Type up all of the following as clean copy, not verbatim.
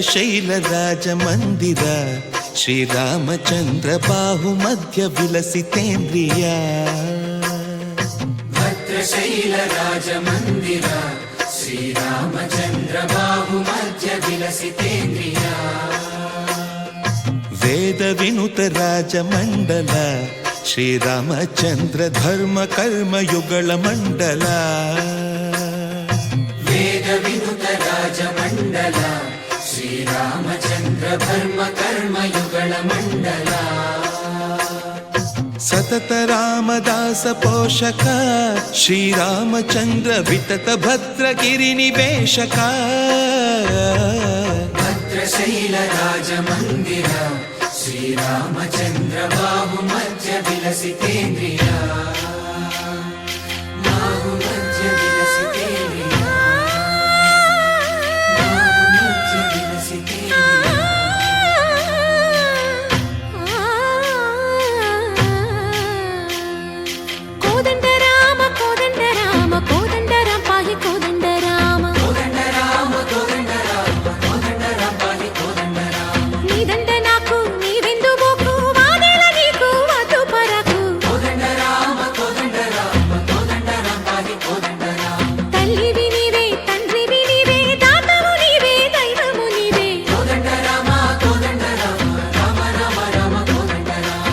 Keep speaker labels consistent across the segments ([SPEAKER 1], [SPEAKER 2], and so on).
[SPEAKER 1] ಭದ್ರಶೈಲ ರಾಜ ಮಂದಿರ ಶ್ರೀರಾಮಚಂದ್ರ ಬಾಹು ಮಧ್ಯ ವಿಲಸಿತೇಂದ್ರಿಯ
[SPEAKER 2] ಭದ್ರಶೈಲ ರಾಜ ಮಂದಿರ ಶ್ರೀರಾಮಚಂದ್ರ ಬಾಹು ಮಧ್ಯ ವಿಲಸಿತೇಂದ್ರಿಯ
[SPEAKER 1] ವೇದ ವಿನುತ ರಾಜ ಮಂಡಲ ಶ್ರೀರಾಮಚಂದ್ರ ಧರ್ಮ ಕರ್ಮ ಯುಗಳ ಮಂಡಲ
[SPEAKER 2] ವೇದ ವಿನುತ ರಾಜ ಮಂಡಲ ಶ್ರೀರಾಮಚಂದ್ರ ಧರ್ಮ ಕರ್ಮ ಯುಗಳ ಮಂಡಲ
[SPEAKER 1] ಸತತ ರಾಮದಾಸ ಪೋಷಕ ಶ್ರೀರಾಮಚಂದ್ರ ವಿತತ ಭದ್ರಗಿರಿ ನಿವೇಶಕ
[SPEAKER 2] ಭದ್ರಶೈಲ ರಾಜ ಮಂದಿರ ಶ್ರೀರಾಮಚಂದ್ರ ಬಾಹು ಮಧ್ಯ ವಿಲಸಿತೇಂದ್ರಿಯ ಬಾಹು ಮಧ್ಯ ವಿಲಸಿತೇಂದ್ರಿಯ ಬಾಹು ಮಧ್ಯ ವಿಲಸಿತೇಂದ್ರಿಯ
[SPEAKER 3] ಕೋದಂಡ ರಾಮ ಕೋದಂಡ ರಾಮ ಕೋದಂಡ ರಾಮ ಪಾಹಿ ಕೋದಂಡ ರಾಮ
[SPEAKER 2] ಕೋದಂಡ ರಾಮ ಕೋದಂಡ ರಾಮ ಕೋದಂಡ ರಾಮ ಪಾಹಿ ಕೋದಂಡ ರಾಮ
[SPEAKER 3] ನೀದಂಡ ನಾಕು ನೀವೆಂದು ಬೋಕು ವಾದೇಲ ನೀಕು ವಾತು ಪರಕು
[SPEAKER 2] ಕೋದಂಡ ರಾಮ ಕೋದಂಡ ರಾಮ ಕೋದಂಡ ರಾಮ ಪಾಹಿ ಕೋದಂಡ ರಾಮ
[SPEAKER 3] ತಲ್ಲಿವಿ ನೀವೇ ತಂಡ್ರಿವಿ ನೀವೇ ದಾತವು ನೀವೇ ದೈವವು ನೀವೇ
[SPEAKER 2] ಕೋದಂಡ ರಾಮ ಕೋದಂಡ ರಾಮ ರಾಮ ರಾಮ ರಾಮ ಕೋದಂಡ ರಾಮ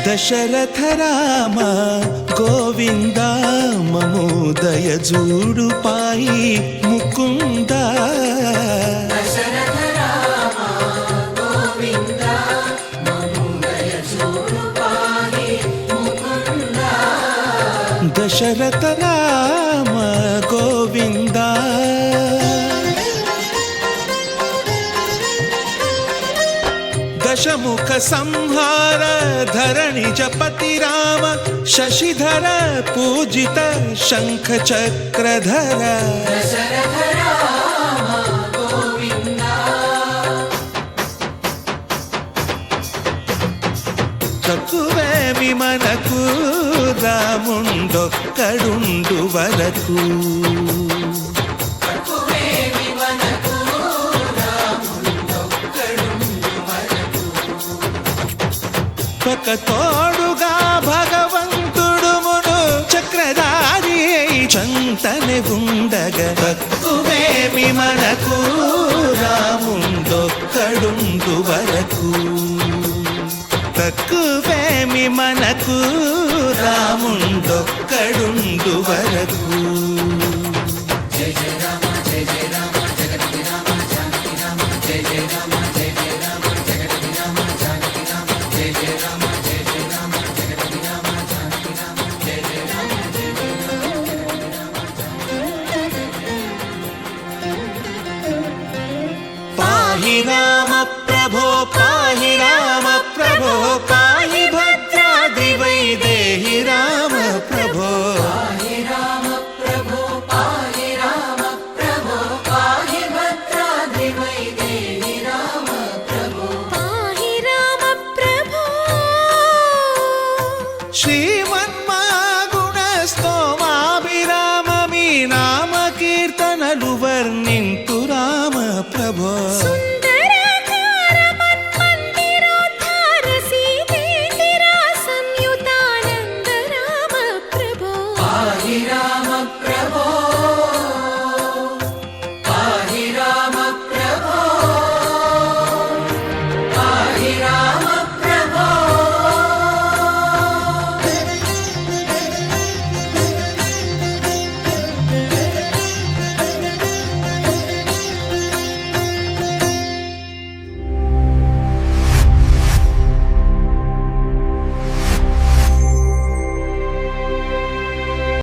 [SPEAKER 1] దశరథ రామ గోవింద మమోదయ జూడు పాయి ముకుంద
[SPEAKER 2] దశరథ రామ గోవింద మమోదయ జూడు పాహి ముకుంద
[SPEAKER 1] దశరథ రామ గోవింద దశముఖ సంహార ధరణి జపతి రామ శశిధర పూజిత శంఖ చక్రధర
[SPEAKER 2] దశరథ రామ గోవింద
[SPEAKER 1] తక్కువేమి మనకు రాముండొక్కడుండు వరకు
[SPEAKER 2] తక్కువేమి మనకు రాముండొక్కడుండు వరకు
[SPEAKER 1] ఒక తోడుగా భగవంతుడు మును చక్రధారి చంతనే ఉండగా తక్కువేమి మనకు రాముండొక్కడుండు వరకు తక్కువేమి మనకు రాముండొక్కడుండు వరకు
[SPEAKER 2] జయ జయ రామ జయ జయ రామ జగతి రామ జానకి రామ జయ జయ రామ జయ జయ రామ జగతి రామ జానకి రామ జయ జయ రామ జయ జయ రామ జగతి రామ జానకి రామ జయ జయ రామ జయ జయ రామ జగతి రామ
[SPEAKER 1] పాహి రామ